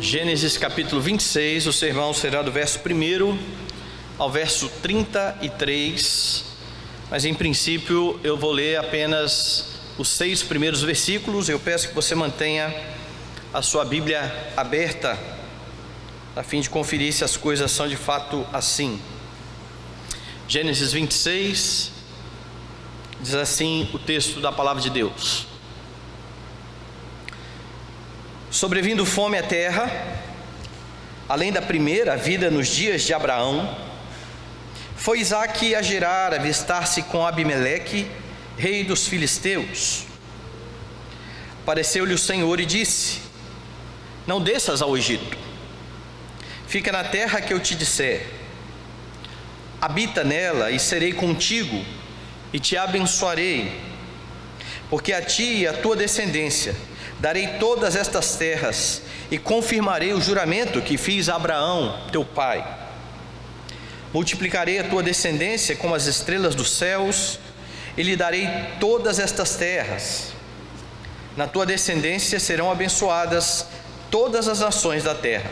Gênesis capítulo 26, o sermão será do verso 1 ao verso 33, mas em princípio eu vou ler apenas os 6 primeiros versículos. Eu peço que você mantenha a sua Bíblia aberta, a fim de conferir se as coisas são de fato assim. Gênesis 26, diz assim o texto da palavra de Deus: Sobrevindo fome à terra, além da primeira vida nos dias de Abraão, foi Isaque a Gerar avistar-se com Abimeleque, rei dos filisteus. Apareceu-lhe o Senhor e disse: Não desças ao Egito, fica na terra que eu te disser, habita nela e serei contigo e te abençoarei, porque a ti e à tua descendência darei todas estas terras e confirmarei o juramento que fiz a Abraão, teu pai. Multiplicarei a tua descendência como as estrelas dos céus e lhe darei todas estas terras. Na tua descendência serão abençoadas todas as nações da terra,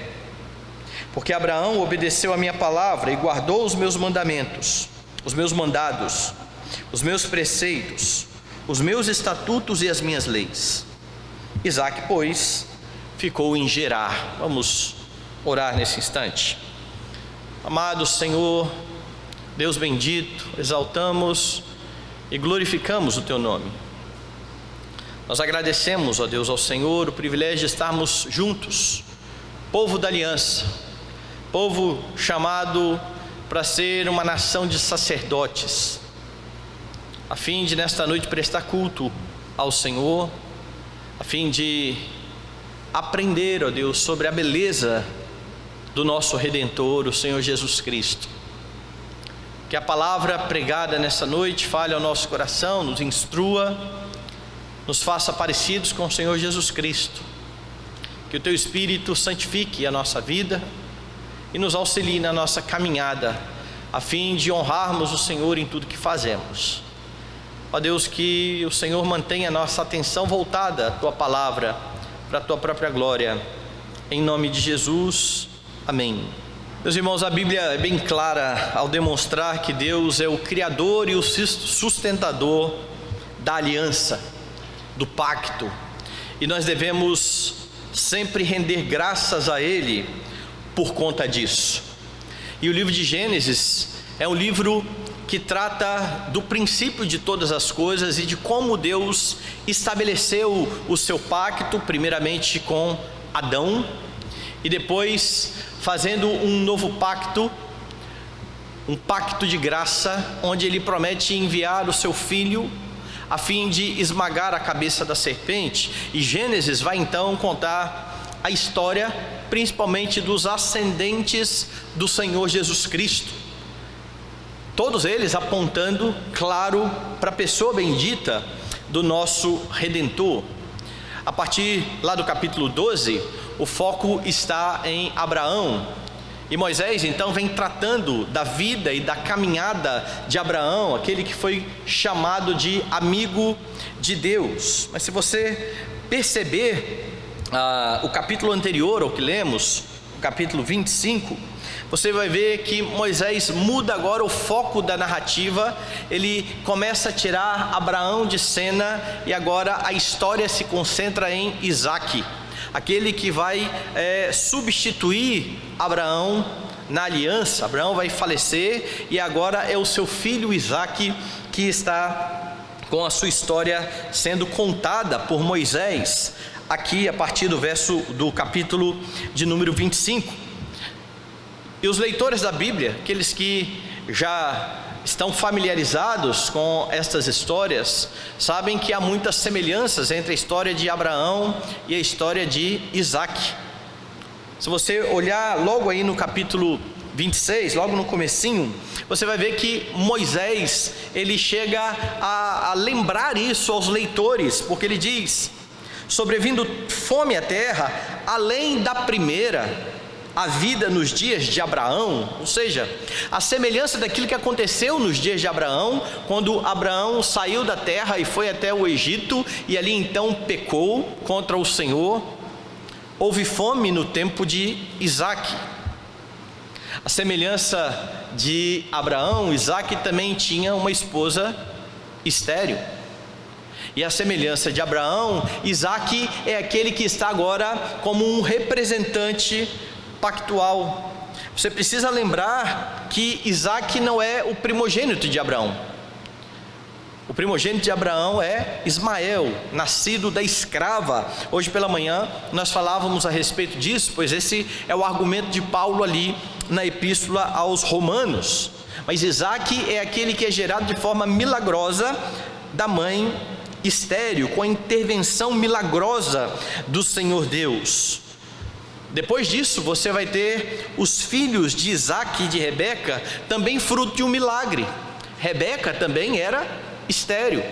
porque Abraão obedeceu a minha palavra e guardou os meus mandamentos, os meus mandados, os meus preceitos, os meus estatutos e as minhas leis. Isaque, pois, ficou em Gerar. Vamos orar nesse instante. Amado Senhor, Deus bendito, exaltamos e glorificamos o Teu nome. Nós agradecemos, ó Deus, ao Senhor o privilégio de estarmos juntos, povo da aliança, povo chamado para ser uma nação de sacerdotes, a fim de nesta noite prestar culto ao Senhor, a fim de aprender, ó Deus, sobre a beleza do nosso Redentor, o Senhor Jesus Cristo. Que a palavra pregada nessa noite fale ao nosso coração, nos instrua, nos faça parecidos com o Senhor Jesus Cristo. Que o Teu Espírito santifique a nossa vida e nos auxilie na nossa caminhada, a fim de honrarmos o Senhor em tudo que fazemos. Ó Deus, que o Senhor mantenha a nossa atenção voltada à Tua palavra, para a Tua própria glória, em nome de Jesus, amém. Meus irmãos, a Bíblia é bem clara ao demonstrar que Deus é o Criador e o sustentador da aliança, do pacto, e nós devemos sempre render graças a Ele por conta disso. E o livro de Gênesis é um livro que trata do princípio de todas as coisas e de como Deus estabeleceu o seu pacto, primeiramente com Adão, e depois fazendo um novo pacto, um pacto de graça, onde Ele promete enviar o seu Filho a fim de esmagar a cabeça da serpente. E Gênesis vai então contar a história, principalmente dos ascendentes do Senhor Jesus Cristo, todos eles apontando, claro, para a pessoa bendita do nosso Redentor. A partir lá do capítulo 12, o foco está em Abraão, e Moisés então vem tratando da vida e da caminhada de Abraão, aquele que foi chamado de amigo de Deus. Mas se você perceber o capítulo anterior ao que lemos, o capítulo 25, você vai ver que Moisés muda agora o foco da narrativa. Ele começa a tirar Abraão de cena e agora a história se concentra em Isaque, aquele que vai substituir Abraão na aliança. Abraão vai falecer e agora é o seu filho Isaque que está com a sua história sendo contada por Moisés, aqui a partir do capítulo de número 25. E os leitores da Bíblia, aqueles que já estão familiarizados com estas histórias, sabem que há muitas semelhanças entre a história de Abraão e a história de Isaque. Se você olhar logo aí no capítulo 26, logo no comecinho, você vai ver que Moisés, ele chega a lembrar isso aos leitores, porque ele diz: sobrevindo fome à terra, além da primeira a vida nos dias de Abraão, ou seja, a semelhança daquilo que aconteceu nos dias de Abraão, quando Abraão saiu da terra e foi até o Egito, e ali então pecou contra o Senhor. houve fome no tempo de Isaque. A semelhança de Abraão, Isaque também tinha uma esposa estéril. E a semelhança de Abraão, Isaque é aquele que está agora como um representante pactual. Você precisa lembrar que Isaque não é o primogênito de Abraão. O primogênito de Abraão é Ismael, nascido da escrava. Hoje pela manhã nós falávamos a respeito disso, pois esse é o argumento de Paulo ali na epístola aos Romanos. Mas Isaque é aquele que é gerado de forma milagrosa da mãe estéril, com a intervenção milagrosa do Senhor Deus. Depois disso você vai ter os filhos de Isaque e de Rebeca, também fruto de um milagre. Rebeca também era estéril,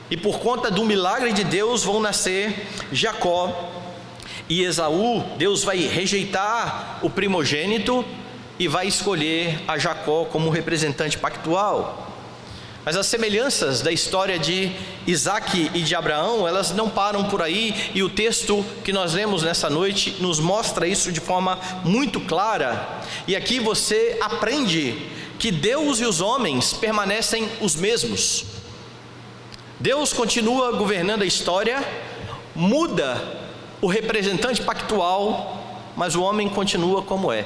e por conta do milagre de Deus vão nascer Jacó e Esaú. Deus vai rejeitar o primogênito e vai escolher a Jacó como representante pactual. Mas as semelhanças da história de Isaque e de Abraão, elas não param por aí, e o texto que nós lemos nessa noite nos mostra isso de forma muito clara. E aqui você aprende que Deus e os homens permanecem os mesmos. Deus continua governando a história, muda o representante pactual, mas o homem continua como é.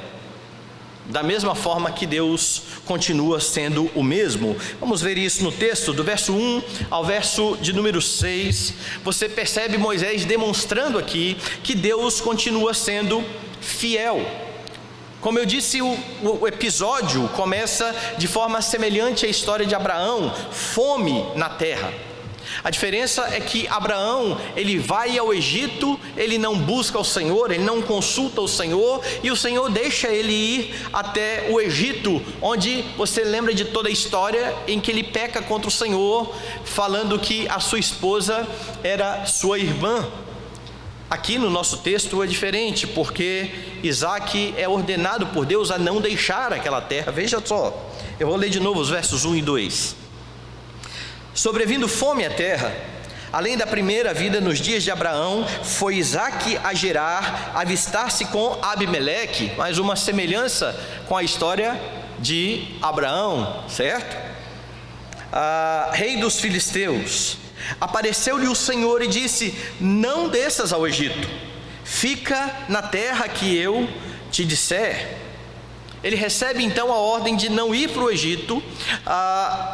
Da mesma forma que Deus continua sendo o mesmo. Vamos ver isso no texto, do verso 1 ao verso de número 6. Você percebe Moisés demonstrando aqui que Deus continua sendo fiel. Como eu disse, o episódio começa de forma semelhante à história de Abraão, fome na terra. A diferença é que Abraão, ele vai ao Egito, ele não busca o Senhor, ele não consulta o Senhor, e o Senhor deixa ele ir até o Egito, onde você lembra de toda a história em que ele peca contra o Senhor, falando que a sua esposa era sua irmã. Aqui no nosso texto é diferente, porque Isaque é ordenado por Deus a não deixar aquela terra. Veja só, eu vou ler de novo os versos 1 e 2. Sobrevindo fome à terra, além da primeira vida nos dias de Abraão, foi Isaque a Gerar, avistar-se com Abimeleque, mais uma semelhança com a história de Abraão, certo? Rei dos filisteus. Apareceu-lhe o Senhor e disse: não desças ao Egito, fica na terra que eu te disser. Ele recebe então a ordem de não ir para o Egito,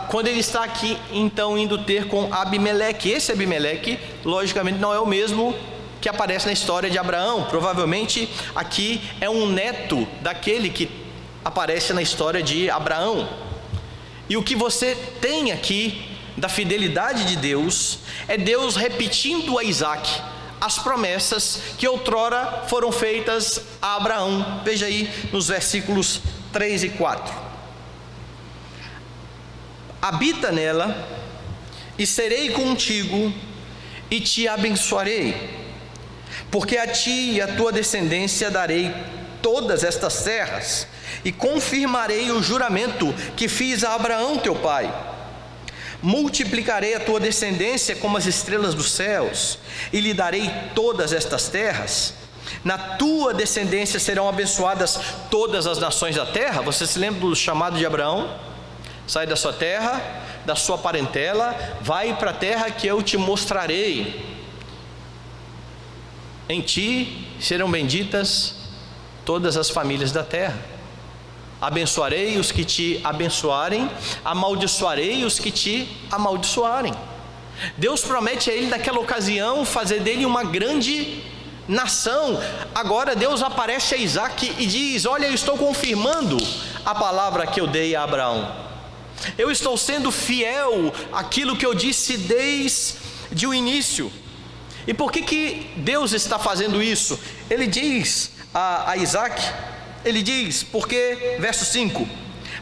quando ele está aqui então indo ter com Abimeleque. Esse Abimeleque logicamente não é o mesmo que aparece na história de Abraão. Provavelmente aqui é um neto daquele que aparece na história de Abraão. E o que você tem aqui da fidelidade de Deus é Deus repetindo a Isaque as promessas que outrora foram feitas a Abraão. Veja aí nos versículos 3 e 4. Habita nela, e serei contigo, e te abençoarei, porque a ti e a tua descendência darei todas estas terras, e confirmarei o juramento que fiz a Abraão teu pai. Multiplicarei a tua descendência como as estrelas dos céus, e lhe darei todas estas terras. Na tua descendência serão abençoadas todas as nações da terra. Você se lembra do chamado de Abraão? Sai da sua terra, da sua parentela, vai para a terra que eu te mostrarei. Em ti serão benditas todas as famílias da terra. Abençoarei os que te abençoarem, amaldiçoarei os que te amaldiçoarem. Deus promete a ele naquela ocasião fazer dele uma grande nação. Agora Deus aparece a Isaque e diz: olha, eu estou confirmando a palavra que eu dei a Abraão. Eu estou sendo fiel àquilo que eu disse desde o início. E por que Deus está fazendo isso? Ele diz a Isaque, ele diz, porque, verso 5,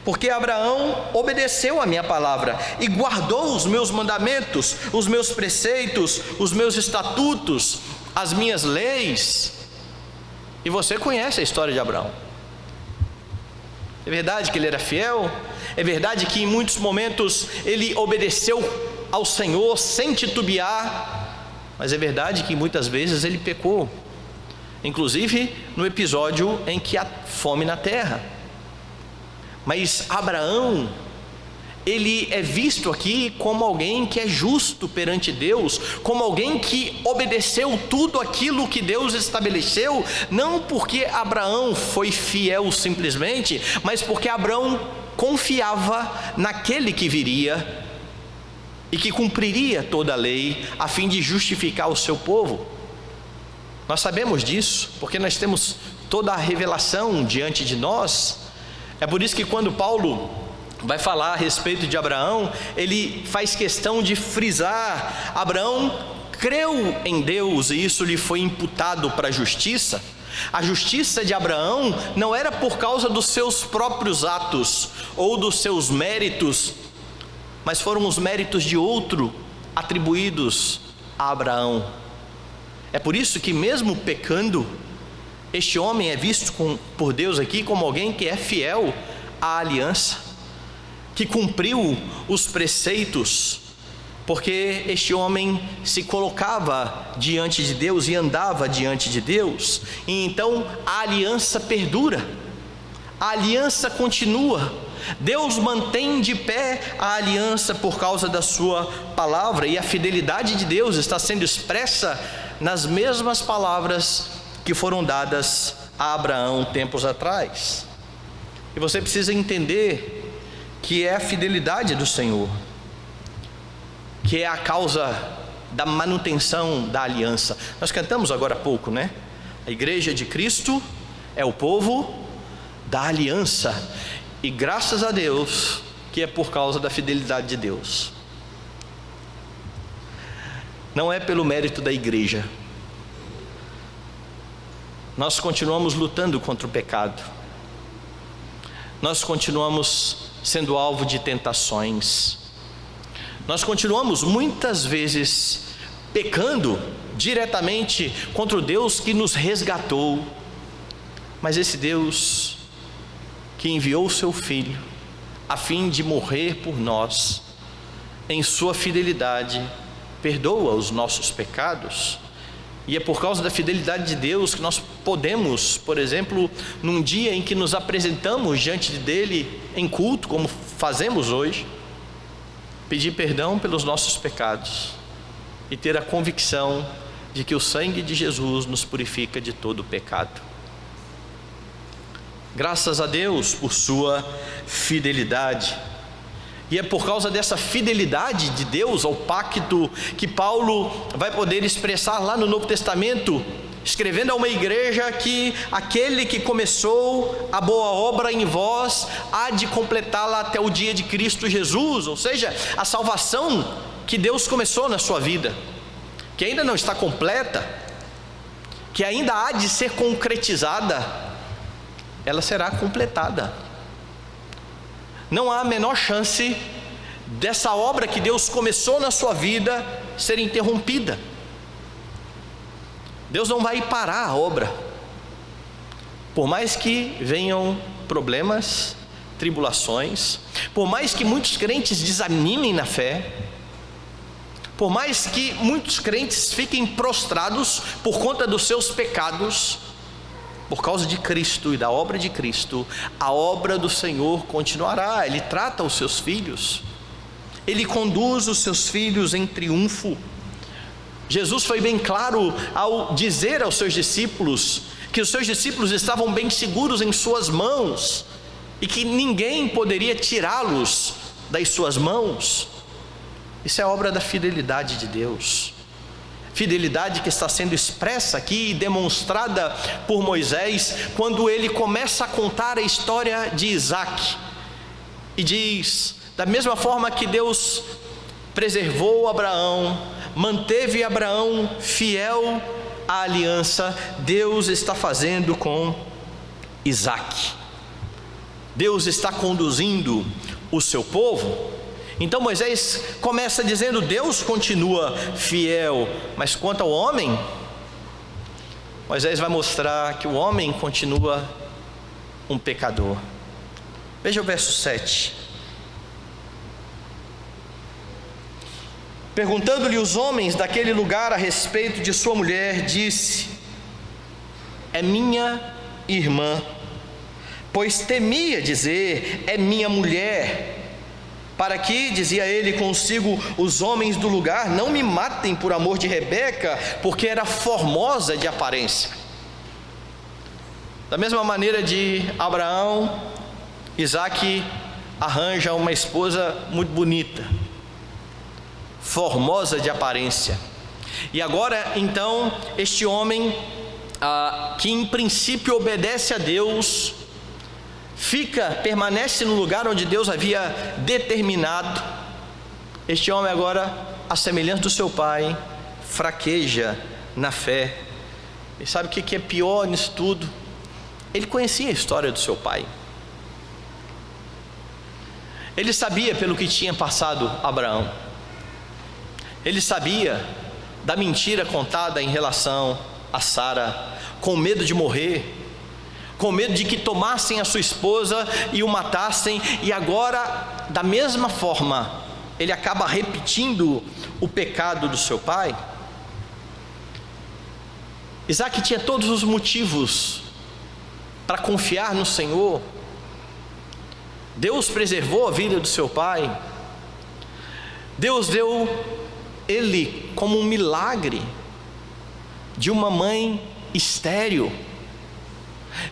porque Abraão obedeceu a minha palavra e guardou os meus mandamentos, os meus preceitos, os meus estatutos, as minhas leis. E você conhece a história de Abraão. É verdade que ele era fiel, é verdade que em muitos momentos ele obedeceu ao Senhor sem titubear, mas é verdade que muitas vezes ele pecou. inclusive no episódio em que há fome na terra. Mas Abraão, ele é visto aqui como alguém que é justo perante Deus, como alguém que obedeceu tudo aquilo que Deus estabeleceu, não porque Abraão foi fiel simplesmente, mas porque Abraão confiava naquele que viria e que cumpriria toda a lei a fim de justificar o seu povo. Nós sabemos disso porque nós temos toda a revelação diante de nós. É por isso que quando Paulo vai falar a respeito de Abraão, ele faz questão de frisar: Abraão creu em Deus e isso lhe foi imputado para a justiça. A justiça de Abraão não era por causa dos seus próprios atos ou dos seus méritos, mas foram os méritos de outro atribuídos a Abraão. É por isso que, mesmo pecando, este homem é visto por Deus aqui como alguém que é fiel à aliança, que cumpriu os preceitos, porque este homem se colocava diante de Deus e andava diante de Deus, e então a aliança perdura, a aliança continua. Deus mantém de pé a aliança por causa da sua palavra, e a fidelidade de Deus está sendo expressa nas mesmas palavras que foram dadas a Abraão tempos atrás. E você precisa entender que é a fidelidade do Senhor que é a causa da manutenção da aliança. Nós cantamos agora há pouco, né? A igreja de Cristo é o povo da aliança, e graças a Deus que é por causa da fidelidade de Deus. Não é pelo mérito da igreja. Nós continuamos lutando contra o pecado, nós continuamos sendo alvo de tentações, nós continuamos muitas vezes pecando diretamente contra o Deus que nos resgatou. Mas esse Deus que enviou o seu Filho a fim de morrer por nós, em sua fidelidade perdoa os nossos pecados. E é por causa da fidelidade de Deus que nós podemos, por exemplo, num dia em que nos apresentamos diante dele em culto, como fazemos hoje, pedir perdão pelos nossos pecados e ter a convicção de que o sangue de Jesus nos purifica de todo o pecado. Graças a Deus por sua fidelidade. E é por causa dessa fidelidade de Deus ao pacto que Paulo vai poder expressar lá no Novo Testamento, escrevendo a uma igreja que aquele que começou a boa obra em vós há de completá-la até o dia de Cristo Jesus. Ou seja, a salvação que Deus começou na sua vida, que ainda não está completa, que ainda há de ser concretizada, ela será completada. Não há a menor chance dessa obra que Deus começou na sua vida ser interrompida. Deus não vai parar a obra, por mais que venham problemas, tribulações, por mais que muitos crentes desanimem na fé, por mais que muitos crentes fiquem prostrados por conta dos seus pecados, por causa de Cristo e da obra de Cristo, a obra do Senhor continuará. Ele trata os seus filhos, Ele conduz os seus filhos em triunfo. Jesus foi bem claro ao dizer aos seus discípulos que os seus discípulos estavam bem seguros em suas mãos e que ninguém poderia tirá-los das suas mãos. Isso é obra da fidelidade de Deus, fidelidade que está sendo expressa aqui e demonstrada por Moisés quando ele começa a contar a história de Isaac e diz: da mesma forma que Deus preservou Abraão, manteve Abraão fiel à aliança, Deus está fazendo com Isaac. Deus está conduzindo o seu povo. Então Moisés começa dizendo: Deus continua fiel, mas quanto ao homem, Moisés vai mostrar que o homem continua um pecador. Veja o verso 7. Perguntando-lhe os homens daquele lugar a respeito de sua mulher, disse: é minha irmã, pois temia dizer, é minha mulher, para que, dizia ele consigo, os homens do lugar não me matem por amor de Rebeca, porque era formosa de aparência. Da mesma maneira de Abraão, Isaque arranja uma esposa muito bonita, formosa de aparência. E agora então este homem, que em princípio obedece a Deus, permanece no lugar onde Deus havia determinado. Este homem agora, à semelhança do seu pai, fraqueja na fé. E sabe o que é pior nisso tudo? Ele conhecia a história do seu pai. Ele sabia pelo que tinha passado Abraão. Ele sabia da mentira contada em relação a Sara, com medo de morrer, com medo de que tomassem a sua esposa e o matassem. E agora, da mesma forma, ele acaba repetindo o pecado do seu pai. Isaque tinha todos os motivos para confiar no Senhor. Deus preservou a vida do seu pai. Deus deu ele como um milagre de uma mãe estéril.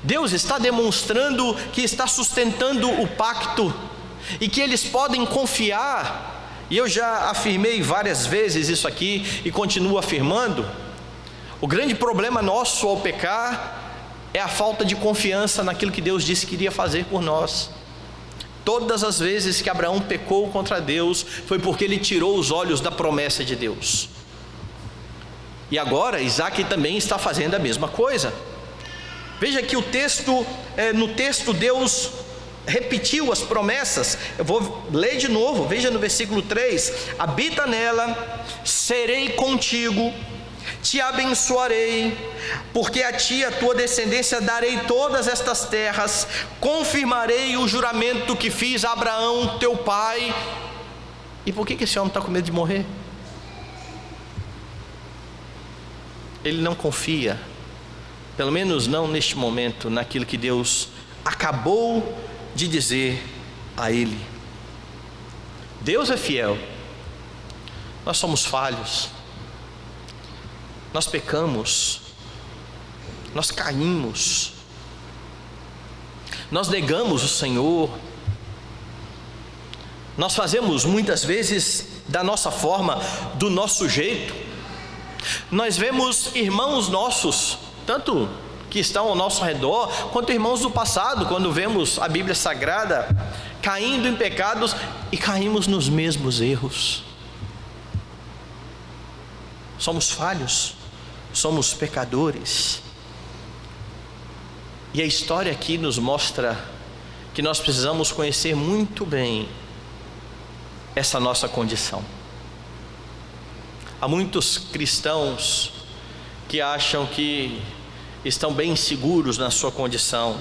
Deus está demonstrando que está sustentando o pacto e que eles podem confiar. E eu já afirmei várias vezes isso aqui e continuo afirmando. O grande problema nosso ao pecar é a falta de confiança naquilo que Deus disse que iria fazer por nós. Todas as vezes que Abraão pecou contra Deus, foi porque ele tirou os olhos da promessa de Deus. E agora Isaque também está fazendo a mesma coisa. Veja que no texto Deus repetiu as promessas. Eu vou ler de novo, veja no versículo 3: habita nela, serei contigo, te abençoarei, porque a ti e a tua descendência darei todas estas terras, confirmarei o juramento que fiz a Abraão teu pai. E por que esse homem está com medo de morrer? Ele não confia, pelo menos não neste momento, naquilo que Deus acabou de dizer a ele. Deus é fiel, nós somos falhos, nós pecamos, nós caímos, nós negamos o Senhor, nós fazemos muitas vezes da nossa forma, do nosso jeito. Nós vemos irmãos nossos, tanto que estão ao nosso redor, quanto irmãos do passado, quando vemos a Bíblia Sagrada, caindo em pecados e caímos nos mesmos erros. Somos falhos, somos pecadores. E a história aqui nos mostra que nós precisamos conhecer muito bem essa nossa condição. Há muitos cristãos que acham que estão bem seguros na sua condição,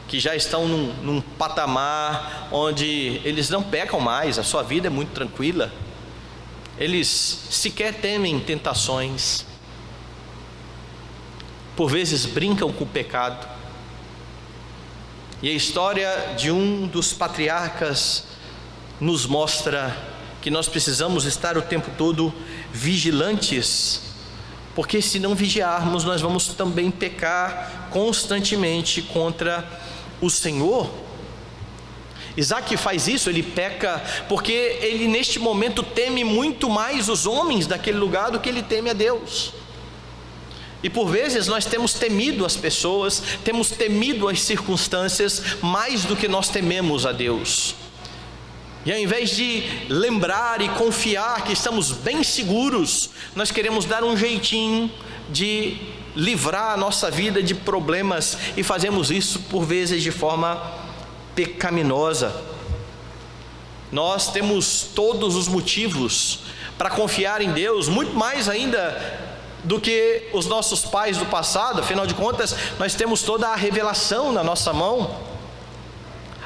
que já estão num patamar onde eles não pecam mais, a sua vida é muito tranquila, eles sequer temem tentações, por vezes brincam com o pecado. E a história de um dos patriarcas nos mostra que nós precisamos estar o tempo todo vigilantes, porque se não vigiarmos, nós vamos também pecar constantemente contra o Senhor. Isaque faz isso, ele peca porque ele neste momento teme muito mais os homens daquele lugar do que ele teme a Deus. E por vezes nós temos temido as pessoas, temos temido as circunstâncias mais do que nós tememos a Deus. E ao invés de lembrar e confiar que estamos bem seguros, nós queremos dar um jeitinho de livrar a nossa vida de problemas, e fazemos isso por vezes de forma pecaminosa. Nós temos todos os motivos para confiar em Deus, muito mais ainda do que os nossos pais do passado. Afinal de contas, nós temos toda a revelação na nossa mão.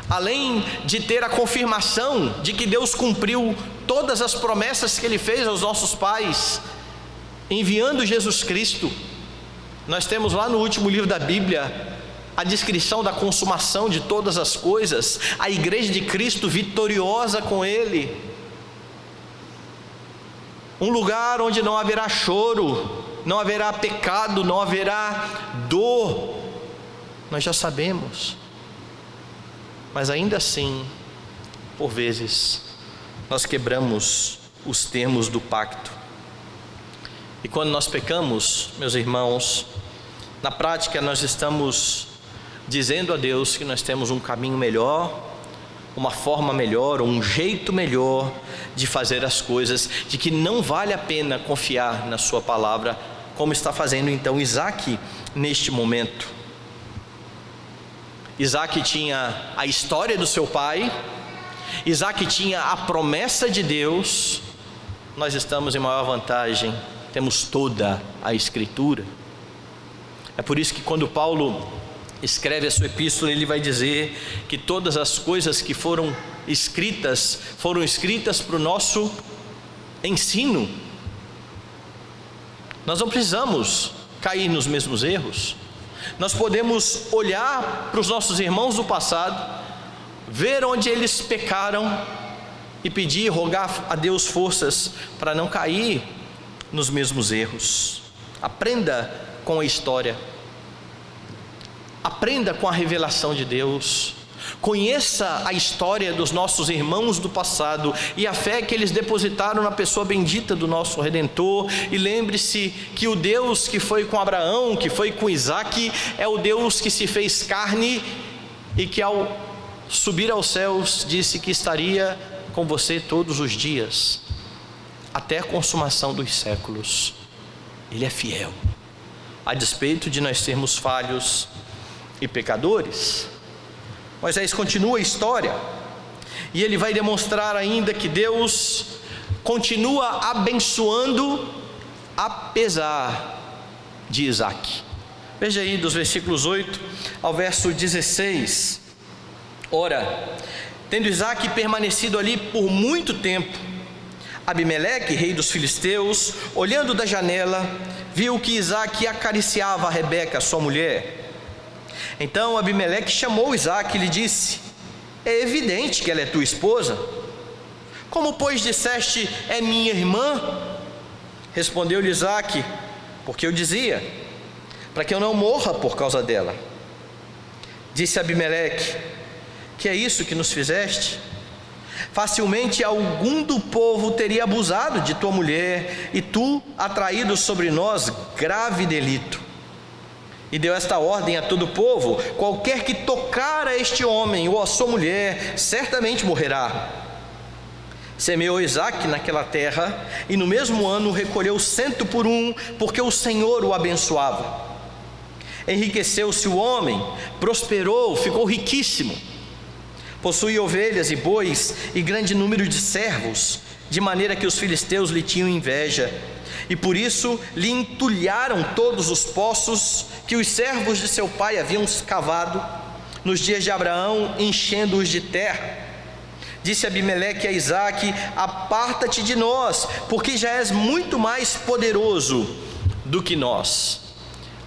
Além de ter a confirmação de que Deus cumpriu todas as promessas que Ele fez aos nossos pais, enviando Jesus Cristo, Nós temos lá no último livro da Bíblia a descrição da consumação de todas as coisas, a igreja de Cristo vitoriosa com Ele, um lugar onde não haverá choro, não haverá pecado, não haverá dor. Nós já sabemos, mas ainda assim, por vezes, nós quebramos os termos do pacto. E quando nós pecamos, meus irmãos, na prática nós estamos dizendo a Deus que nós temos um caminho melhor, uma forma melhor, um jeito melhor de fazer as coisas, de que não vale a pena confiar na sua palavra, como está fazendo então Isaac neste momento. Isaac tinha a história do seu pai, Isaac tinha a promessa de Deus. Nós estamos em maior vantagem, temos toda a Escritura. É por isso que quando Paulo escreve a sua epístola, ele vai dizer que todas as coisas que foram escritas para o nosso ensino. Nós não precisamos cair nos mesmos erros. Nós podemos olhar para os nossos irmãos do passado, ver onde eles pecaram e pedir, rogar a Deus forças para não cair nos mesmos erros. Aprenda com a história, aprenda com a revelação de Deus, conheça a história dos nossos irmãos do passado e a fé que eles depositaram na pessoa bendita do nosso Redentor, e lembre-se que o Deus que foi com Abraão, que foi com Isaac, é o Deus que se fez carne e que ao subir aos céus disse que estaria com você todos os dias, até a consumação dos séculos. Ele é fiel, a despeito de nós sermos falhos e pecadores. Moisés continua a história e ele vai demonstrar ainda que Deus continua abençoando apesar de Isaac. Veja aí dos versículos 8 ao verso 16. Ora, tendo Isaac permanecido ali por muito tempo, Abimeleque, rei dos filisteus, olhando da janela, viu que Isaac acariciava a Rebeca, sua mulher. Então Abimeleque chamou Isaac e lhe disse: é evidente que ela é tua esposa. Como pois disseste, é minha irmã? Respondeu-lhe Isaac: porque eu dizia, para que eu não morra por causa dela. Disse Abimeleque: que é isso que nos fizeste? Facilmente algum do povo teria abusado de tua mulher, e tu atraído sobre nós grave delito. E deu esta ordem a todo o povo: qualquer que tocar a este homem ou a sua mulher, certamente morrerá. Semeou Isaac naquela terra, e no mesmo ano recolheu 100 por 1, porque o Senhor o abençoava. Enriqueceu-se o homem, prosperou, ficou riquíssimo. Possuía ovelhas e bois e grande número de servos, de maneira que os filisteus lhe tinham inveja, e por isso lhe entulharam todos os poços que os servos de seu pai haviam cavado nos dias de Abraão, enchendo-os de terra. Disse Abimeleque a Isaac: aparta-te de nós, porque já és muito mais poderoso do que nós.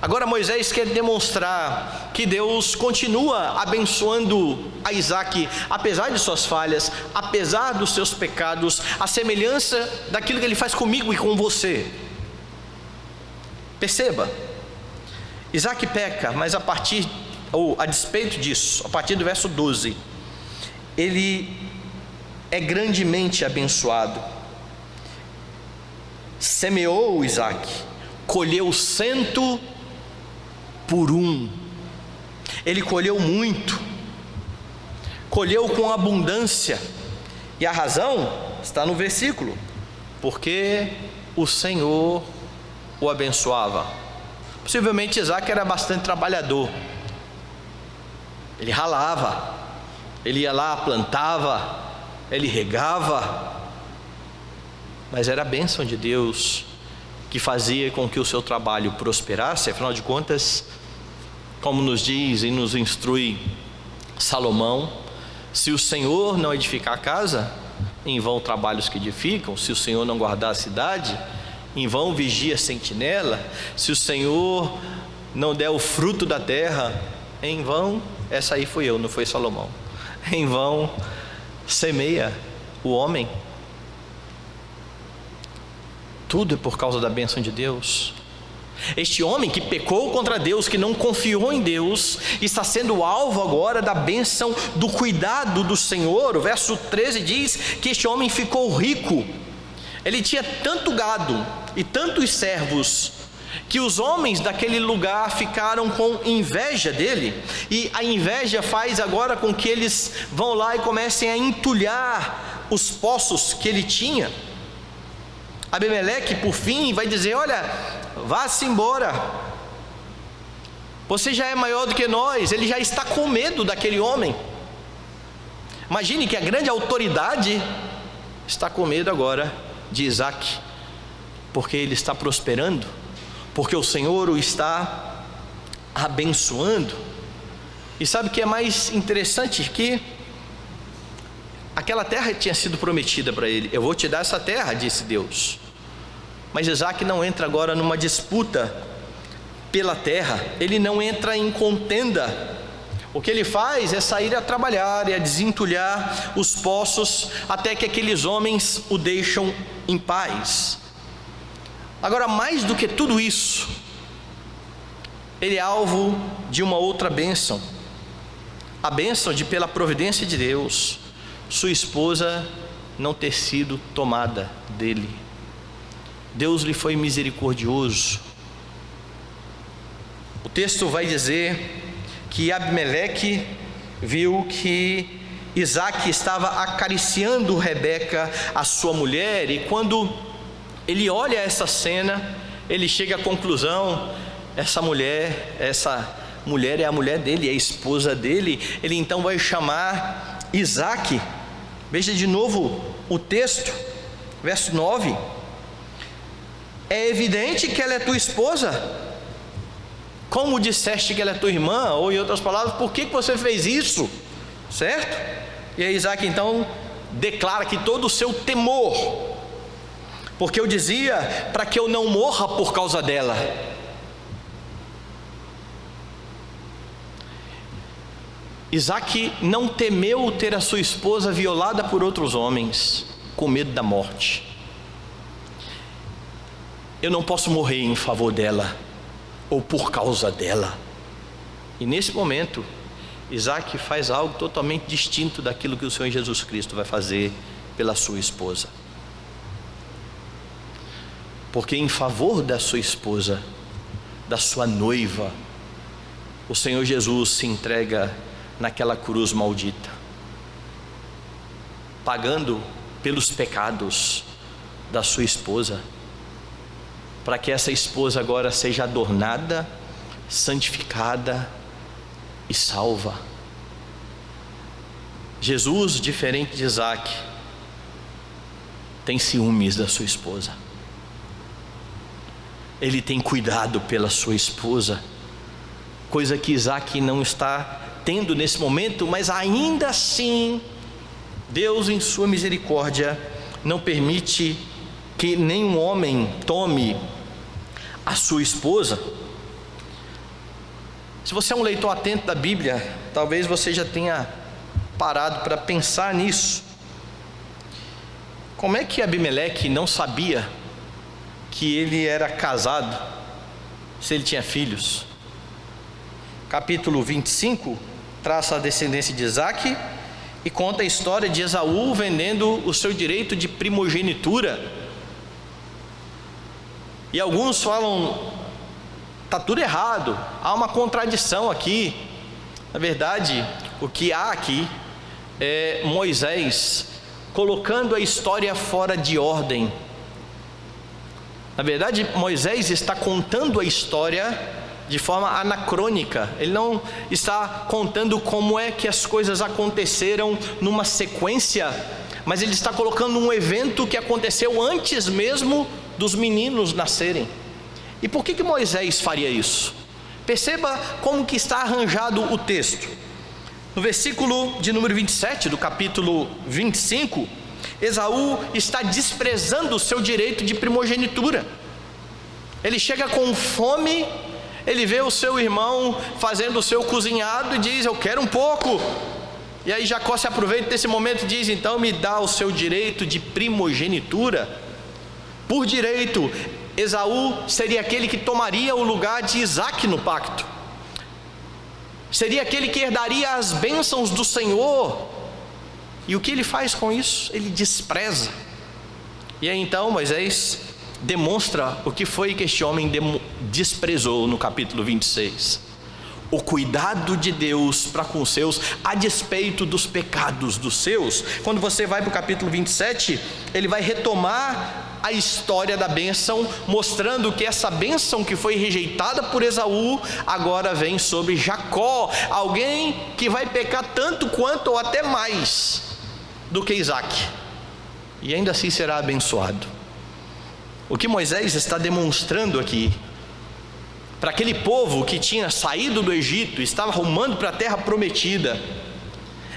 Agora Moisés quer demonstrar que Deus continua abençoando a Isaac, apesar de suas falhas, apesar dos seus pecados, a semelhança daquilo que ele faz comigo e com você. Perceba, Isaac peca, mas a despeito disso, a partir do verso 12, ele é grandemente abençoado. Semeou Isaac, colheu 100 por 1. Ele colheu muito, colheu com abundância, e a razão está no versículo: porque o Senhor o abençoava. Possivelmente Isaac era bastante trabalhador, ele ralava, ele ia lá, plantava, ele regava, mas era a bênção de Deus que fazia com que o seu trabalho prosperasse. Afinal de contas, como nos diz e nos instrui Salomão, se o Senhor não edificar a casa, em vão trabalhos que edificam. Se o Senhor não guardar a cidade, em vão vigia a sentinela. Se o Senhor não der o fruto da terra, em vão, essa aí fui eu, não foi Salomão, em vão semeia o homem. Tudo é por causa da bênção de Deus. Este homem que pecou contra Deus, que não confiou em Deus, está sendo alvo agora da bênção, do cuidado do Senhor. O verso 13 diz que este homem ficou rico. Ele tinha tanto gado e tantos servos, que os homens daquele lugar ficaram com inveja dele. E a inveja faz agora com que eles vão lá e comecem a entulhar os poços que ele tinha. Abimeleque, por fim, vai dizer: olha, vá-se embora, você já é maior do que nós. Ele já está com medo daquele homem. Imagine que a grande autoridade está com medo agora de Isaac, porque ele está prosperando, porque o Senhor o está abençoando. E sabe o que é mais interessante? Que aquela terra tinha sido prometida para ele. Eu vou te dar essa terra, disse Deus. Mas Isaac não entra agora numa disputa pela terra, ele não entra em contenda. O que ele faz é sair a trabalhar e a desentulhar os poços, até que aqueles homens o deixam em paz. Agora, mais do que tudo isso, ele é alvo de uma outra bênção, a bênção de, pela providência de Deus, sua esposa não ter sido tomada dele. Deus lhe foi misericordioso. O texto vai dizer que Abimeleque viu que Isaac estava acariciando Rebeca, a sua mulher, e quando ele olha essa cena, ele chega à conclusão: essa mulher é a mulher dele, é a esposa dele. Ele então vai chamar Isaac. Veja de novo o texto, verso 9: é evidente que ela é tua esposa, como disseste que ela é tua irmã, ou em outras palavras, por que você fez isso? Certo? E aí Isaac então declara que todo o seu temor, porque eu dizia para que eu não morra por causa dela. Isaac não temeu ter a sua esposa violada por outros homens, com medo da morte. Eu não posso morrer em favor dela, ou por causa dela. E nesse momento, Isaac faz algo totalmente distinto daquilo que o Senhor Jesus Cristo vai fazer pela sua esposa. Porque em favor da sua esposa, da sua noiva, o Senhor Jesus se entrega naquela cruz maldita, pagando pelos pecados da sua esposa, para que essa esposa agora seja adornada, santificada e salva. Jesus, diferente de Isaac, tem ciúmes da sua esposa. Ele tem cuidado pela sua esposa, coisa que Isaac não está tendo nesse momento, mas ainda assim, Deus em sua misericórdia não permite que nenhum homem tome a sua esposa. Se você é um leitor atento da Bíblia, talvez você já tenha parado para pensar nisso. Como é que Abimeleque não sabia que ele era casado, se ele tinha filhos? Capítulo 25 traça a descendência de Isaac e conta a história de Esaú vendendo o seu direito de primogenitura. E alguns falam: está tudo errado, há uma contradição aqui. Na verdade, o que há aqui é Moisés colocando a história fora de ordem. Na verdade, Moisés está contando a história de forma anacrônica. Ele não está contando como é que as coisas aconteceram numa sequência, mas ele está colocando um evento que aconteceu antes mesmo dos meninos nascerem. E por que Moisés faria isso? Perceba como que está arranjado o texto. No versículo de número 27 do capítulo 25, Esaú está desprezando o seu direito de primogenitura. Ele chega com fome, ele vê o seu irmão fazendo o seu cozinhado e diz: eu quero um pouco. E aí Jacó se aproveita desse momento e diz: então me dá o seu direito de primogenitura. Por direito, Esaú seria aquele que tomaria o lugar de Isaque no pacto, seria aquele que herdaria as bênçãos do Senhor. E o que ele faz com isso? Ele despreza. E aí então Moisés demonstra o que foi que este homem desprezou no capítulo 26. O cuidado de Deus para com os seus, a despeito dos pecados dos seus. Quando você vai para o capítulo 27, ele vai retomar a história da bênção, mostrando que essa bênção que foi rejeitada por Esaú, agora vem sobre Jacó, alguém que vai pecar tanto quanto ou até mais do que Isaque, e ainda assim será abençoado. O que Moisés está demonstrando aqui, para aquele povo que tinha saído do Egito, estava rumando para a terra prometida,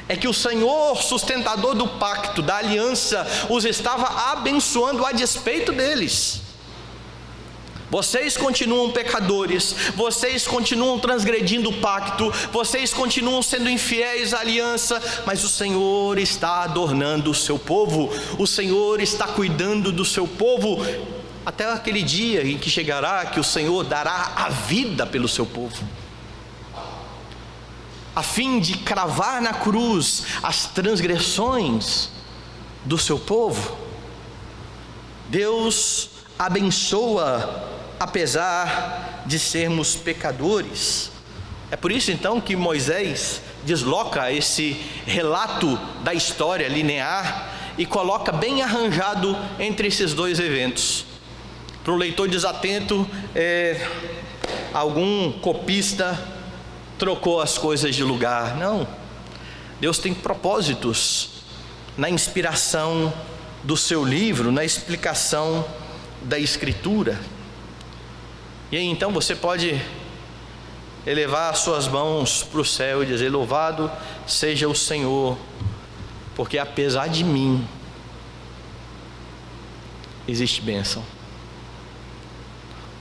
é que o Senhor, sustentador do pacto, da aliança, os estava abençoando a despeito deles. Vocês continuam pecadores, vocês continuam transgredindo o pacto, vocês continuam sendo infiéis à aliança, mas o Senhor está adornando o seu povo, o Senhor está cuidando do seu povo, até aquele dia em que chegará que o Senhor dará a vida pelo seu povo, a fim de cravar na cruz as transgressões do seu povo. Deus abençoa apesar de sermos pecadores. É por isso então que Moisés desloca esse relato da história linear e coloca bem arranjado entre esses dois eventos. Para o leitor desatento, algum copista trocou as coisas de lugar. Não, Deus tem propósitos na inspiração do seu livro, na explicação da Escritura. E aí então você pode elevar as suas mãos para o céu e dizer: louvado seja o Senhor, porque apesar de mim existe bênção.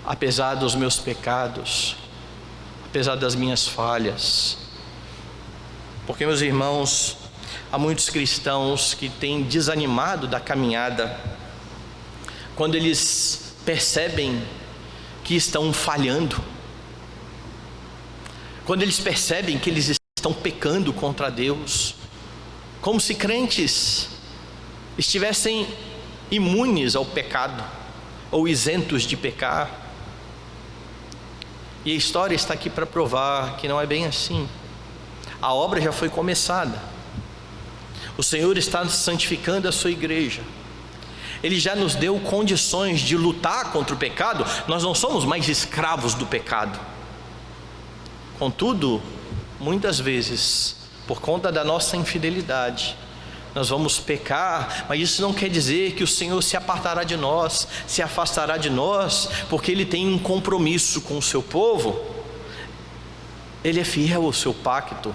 Apesar dos meus pecados, apesar das minhas falhas. Porque, meus irmãos, há muitos cristãos que têm desanimado da caminhada quando eles percebem que estão falhando, quando eles percebem que eles estão pecando contra Deus, como se crentes estivessem imunes ao pecado ou isentos de pecar. E a história está aqui para provar que não é bem assim. A obra já foi começada, o Senhor está santificando a sua igreja, Ele já nos deu condições de lutar contra o pecado. Nós não somos mais escravos do pecado. Contudo, muitas vezes, por conta da nossa infidelidade, nós vamos pecar, mas isso não quer dizer que o Senhor se apartará de nós, se afastará de nós, porque Ele tem um compromisso com o seu povo. Ele é fiel ao seu pacto,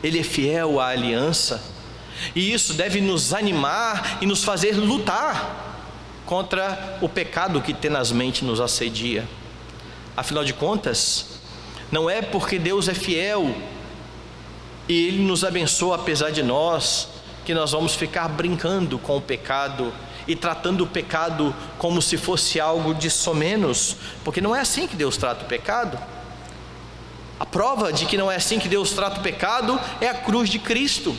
Ele é fiel à aliança, e isso deve nos animar e nos fazer lutar contra o pecado que tenazmente nos assedia. Afinal de contas, não é porque Deus é fiel e Ele nos abençoa apesar de nós, que nós vamos ficar brincando com o pecado e tratando o pecado como se fosse algo de somenos, porque não é assim que Deus trata o pecado. A prova de que não é assim que Deus trata o pecado é a cruz de Cristo.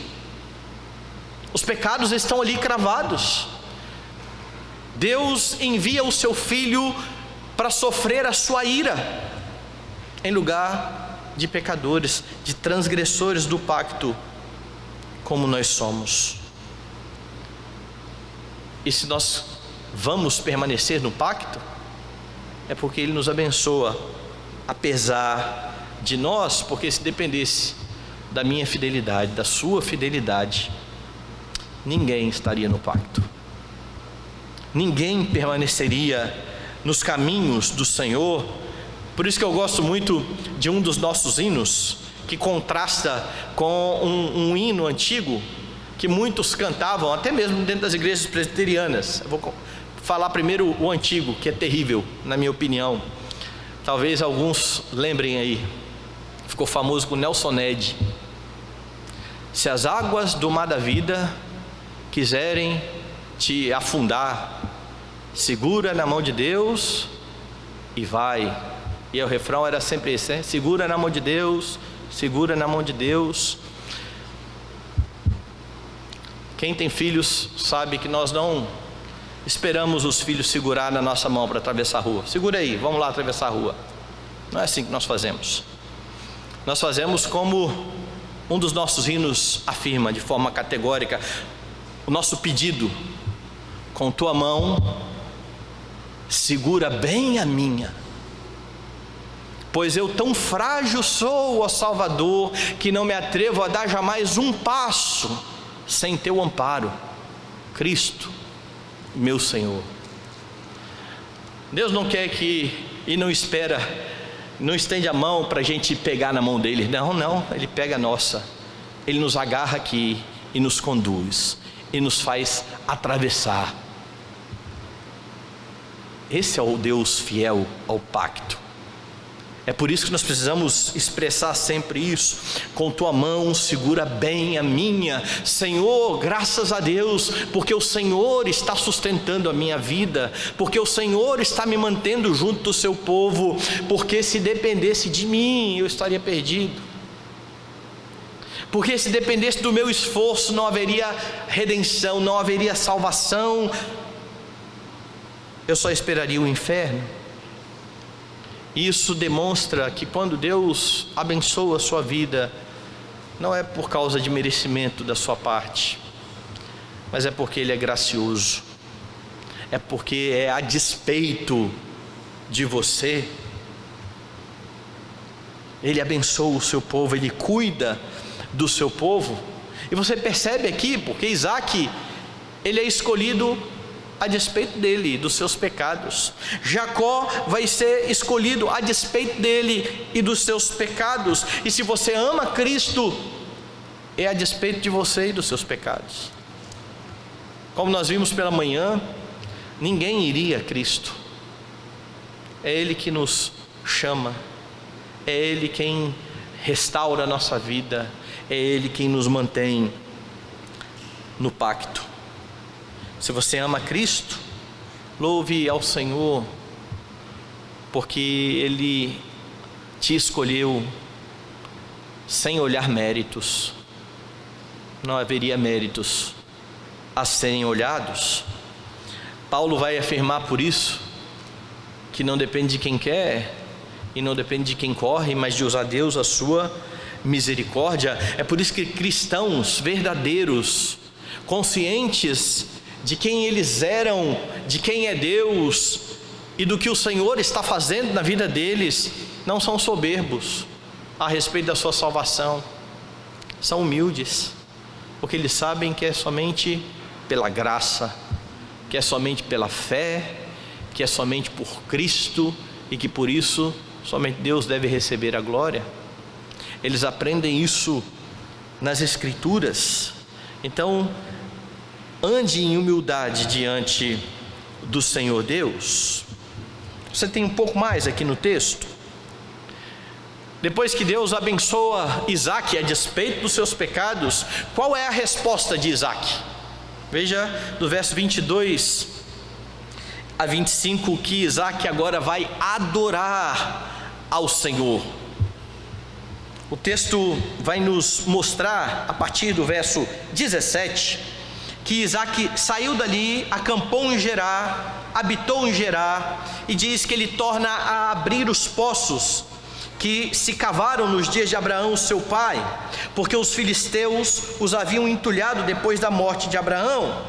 Os pecados estão ali cravados. Deus envia o seu Filho para sofrer a sua ira, em lugar de pecadores, de transgressores do pacto, como nós somos. E se nós vamos permanecer no pacto, é porque Ele nos abençoa, apesar de nós, porque se dependesse da minha fidelidade, da sua fidelidade, ninguém estaria no pacto, ninguém permaneceria nos caminhos do Senhor. Por isso que eu gosto muito de um dos nossos hinos, que contrasta com um hino antigo, que muitos cantavam, até mesmo dentro das igrejas presbiterianas. Eu vou falar primeiro o antigo, que é terrível, na minha opinião. Talvez alguns lembrem aí, ficou famoso com Nelson Ned: se as águas do mar da vida quiserem te afundar, segura na mão de Deus e vai. E o refrão era sempre esse, né? Segura na mão de Deus, segura na mão de Deus. Quem tem filhos sabe que nós não esperamos os filhos segurar na nossa mão para atravessar a rua. Segura aí, vamos lá atravessar a rua. Não é assim que nós fazemos. Nós fazemos como um dos nossos hinos afirma de forma categórica: o nosso pedido: com tua mão segura bem a minha, pois eu tão frágil sou, ó Salvador, que não me atrevo a dar jamais um passo sem teu amparo, Cristo, meu Senhor. Deus não quer e não espera, não estende a mão para a gente pegar na mão dele. Não, Ele pega a nossa, Ele nos agarra aqui e nos conduz e nos faz atravessar. Esse é o Deus fiel ao pacto. É por isso que nós precisamos expressar sempre isso: com tua mão segura bem a minha. Senhor, graças a Deus, porque o Senhor está sustentando a minha vida, porque o Senhor está me mantendo junto do seu povo, porque se dependesse de mim eu estaria perdido, porque se dependesse do meu esforço não haveria redenção, não haveria salvação, eu só esperaria o inferno. Isso demonstra que quando Deus abençoa a sua vida, não é por causa de merecimento da sua parte, mas é porque Ele é gracioso, é porque é a despeito de você. Ele abençoa o seu povo, Ele cuida do seu povo. E você percebe aqui, porque Isaac, ele é escolhido a despeito dele e dos seus pecados. Jacó vai ser escolhido a despeito dele e dos seus pecados. E se você ama Cristo, é a despeito de você e dos seus pecados. Como nós vimos pela manhã, ninguém iria a Cristo. É Ele que nos chama, é Ele quem restaura a nossa vida, é Ele quem nos mantém no pacto. Se você ama Cristo, louve ao Senhor, porque Ele te escolheu sem olhar méritos. Não haveria méritos a serem olhados. Paulo vai afirmar por isso que não depende de quem quer e não depende de quem corre, mas de usar Deus a sua misericórdia. É por isso que cristãos verdadeiros, conscientes de quem eles eram, de quem é Deus e do que o Senhor está fazendo na vida deles, não são soberbos a respeito da sua salvação, são humildes, porque eles sabem que é somente pela graça, que é somente pela fé, que é somente por Cristo e que por isso somente Deus deve receber a glória. Eles aprendem isso nas Escrituras. Então, ande em humildade diante do Senhor Deus. Você tem um pouco mais aqui no texto. Depois que Deus abençoa Isaac a despeito dos seus pecados, qual é a resposta de Isaac? Veja do verso 22 a 25 que Isaac agora vai adorar ao Senhor. O texto vai nos mostrar a partir do verso 17 que Isaac saiu dali, acampou em Gerar, habitou em Gerar, e diz que ele torna a abrir os poços que se cavaram nos dias de Abraão seu pai, porque os filisteus os haviam entulhado depois da morte de Abraão,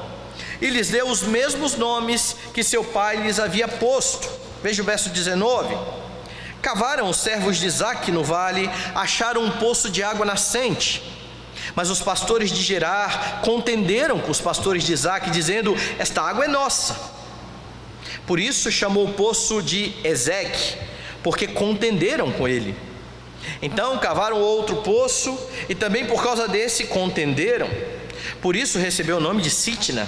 e lhes deu os mesmos nomes que seu pai lhes havia posto. Veja o verso 19: cavaram os servos de Isaac no vale, acharam um poço de água nascente. Mas os pastores de Gerar contenderam com os pastores de Isaac, dizendo: esta água é nossa. Por isso chamou o poço de Ezeque, porque contenderam com ele. Então cavaram outro poço, e também por causa desse contenderam. Por isso recebeu o nome de Sitna.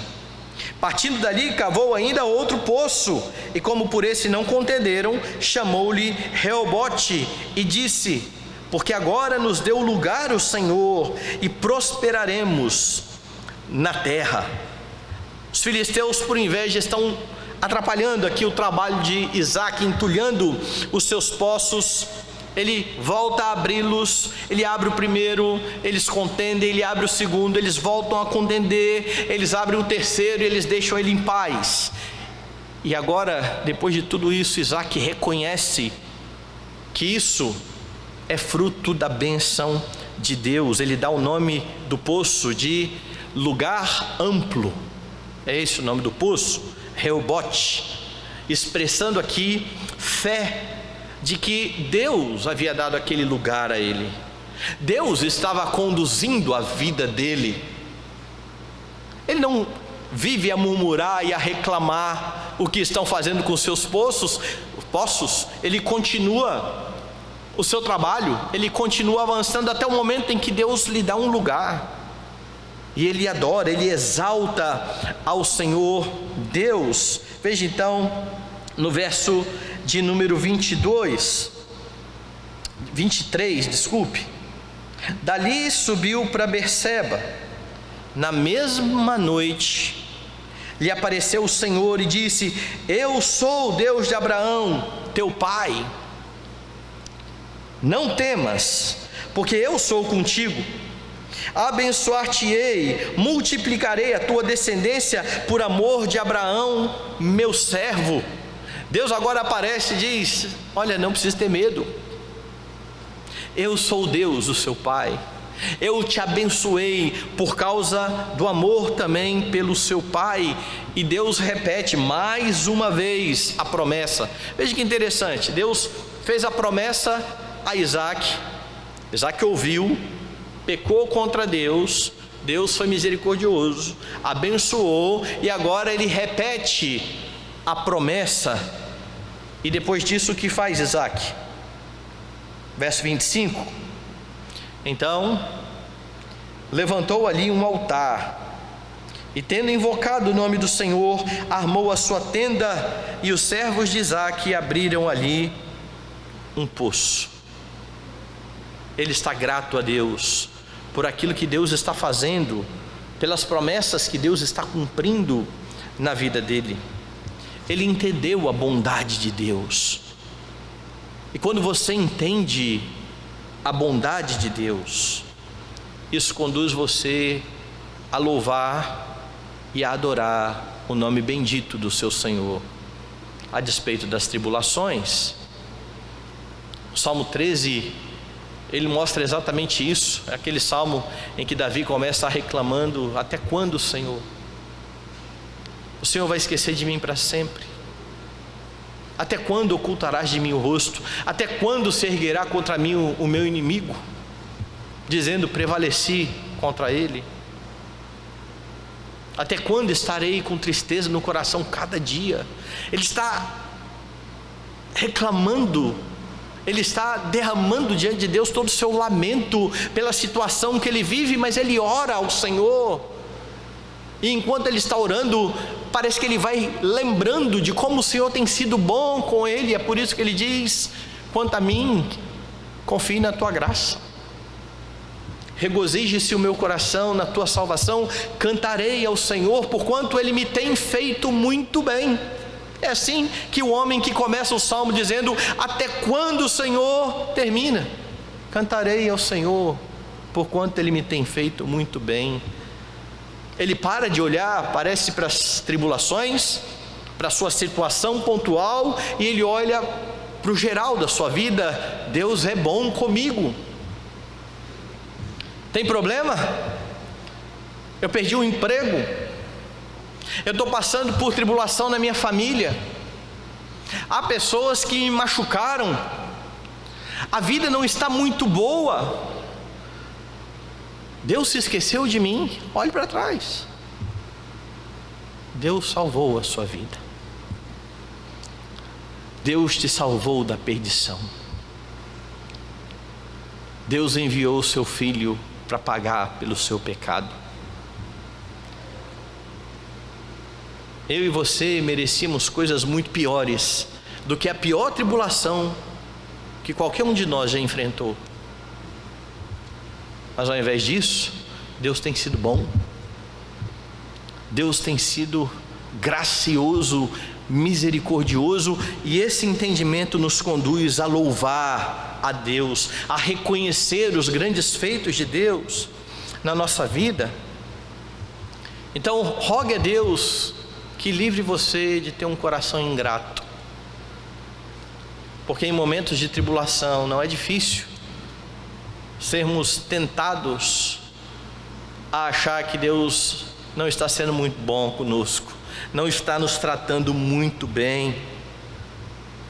Partindo dali, cavou ainda outro poço, e como por esse não contenderam, chamou-lhe Reobote, e disse: porque agora nos deu lugar o Senhor, e prosperaremos na terra. Os filisteus, por inveja, estão atrapalhando aqui o trabalho de Isaque, entulhando os seus poços. Ele volta a abri-los, ele abre o primeiro, eles contendem, ele abre o segundo, eles voltam a contender, eles abrem o terceiro e eles deixam ele em paz. E agora, depois de tudo isso, Isaque reconhece que isso é fruto da bênção de Deus. Ele dá o nome do poço de lugar amplo. É esse o nome do poço, Reobote, expressando aqui fé de que Deus havia dado aquele lugar a ele. Deus estava conduzindo a vida dele. Ele não vive a murmurar e a reclamar o que estão fazendo com seus poços. Ele continua o seu trabalho, ele continua avançando até o momento em que Deus lhe dá um lugar. E ele adora, ele exalta ao Senhor Deus. Veja então no verso de número 23, dali subiu para Berseba. Na mesma noite lhe apareceu o Senhor e disse: eu sou o Deus de Abraão, teu pai. Não temas, porque eu sou contigo. Abençoar-te-ei, multiplicarei a tua descendência por amor de Abraão, meu servo. Deus agora aparece e diz: olha, não precisa ter medo. Eu sou o Deus, o seu pai. Eu te abençoei por causa do amor também pelo seu pai. E Deus repete mais uma vez a promessa. Veja que interessante, Deus fez a promessa a Isaque. Isaque ouviu, pecou contra Deus, Deus foi misericordioso, abençoou, e agora ele repete a promessa. E depois disso, o que faz Isaque? Verso 25: então levantou ali um altar, e tendo invocado o nome do Senhor, armou a sua tenda, e os servos de Isaque abriram ali um poço. Ele está grato a Deus por aquilo que Deus está fazendo, pelas promessas que Deus está cumprindo na vida dele. Ele entendeu a bondade de Deus. E quando você entende a bondade de Deus, isso conduz você a louvar e a adorar o nome bendito do seu Senhor, a despeito das tribulações. O Salmo 13, ele mostra exatamente isso. É aquele salmo em que Davi começa reclamando: até quando, Senhor? O Senhor vai esquecer de mim para sempre? Até quando ocultarás de mim o rosto? Até quando se erguerá contra mim o meu inimigo, dizendo: prevaleci contra ele? Até quando estarei com tristeza no coração cada dia? Ele está reclamando, ele está derramando diante de Deus todo o seu lamento pela situação que ele vive, mas ele ora ao Senhor. E enquanto ele está orando, parece que ele vai lembrando de como o Senhor tem sido bom com ele. É por isso que ele diz: quanto a mim, confie na tua graça. Regozije-se o meu coração na tua salvação. Cantarei ao Senhor, porquanto ele me tem feito muito bem. É assim que o homem que começa o salmo dizendo: até quando, o Senhor? Termina: cantarei ao Senhor, porquanto ele me tem feito muito bem. Ele para de olhar, parece, para as tribulações, para a sua situação pontual, e ele olha para o geral da sua vida. Deus é bom comigo. Tem problema? Eu perdi o emprego, eu estou passando por tribulação na minha família, há pessoas que me machucaram, a vida não está muito boa. Deus se esqueceu de mim? Olhe para trás. Deus salvou a sua vida. Deus te salvou da perdição. Deus enviou o seu Filho para pagar pelo seu pecado. Eu e você merecíamos coisas muito piores do que a pior tribulação que qualquer um de nós já enfrentou. Mas ao invés disso, Deus tem sido bom. Deus tem sido gracioso, misericordioso, e esse entendimento nos conduz a louvar a Deus, a reconhecer os grandes feitos de Deus na nossa vida. Então, rogue a Deus que livre você de ter um coração ingrato, porque em momentos de tribulação não é difícil sermos tentados a achar que Deus não está sendo muito bom conosco, não está nos tratando muito bem.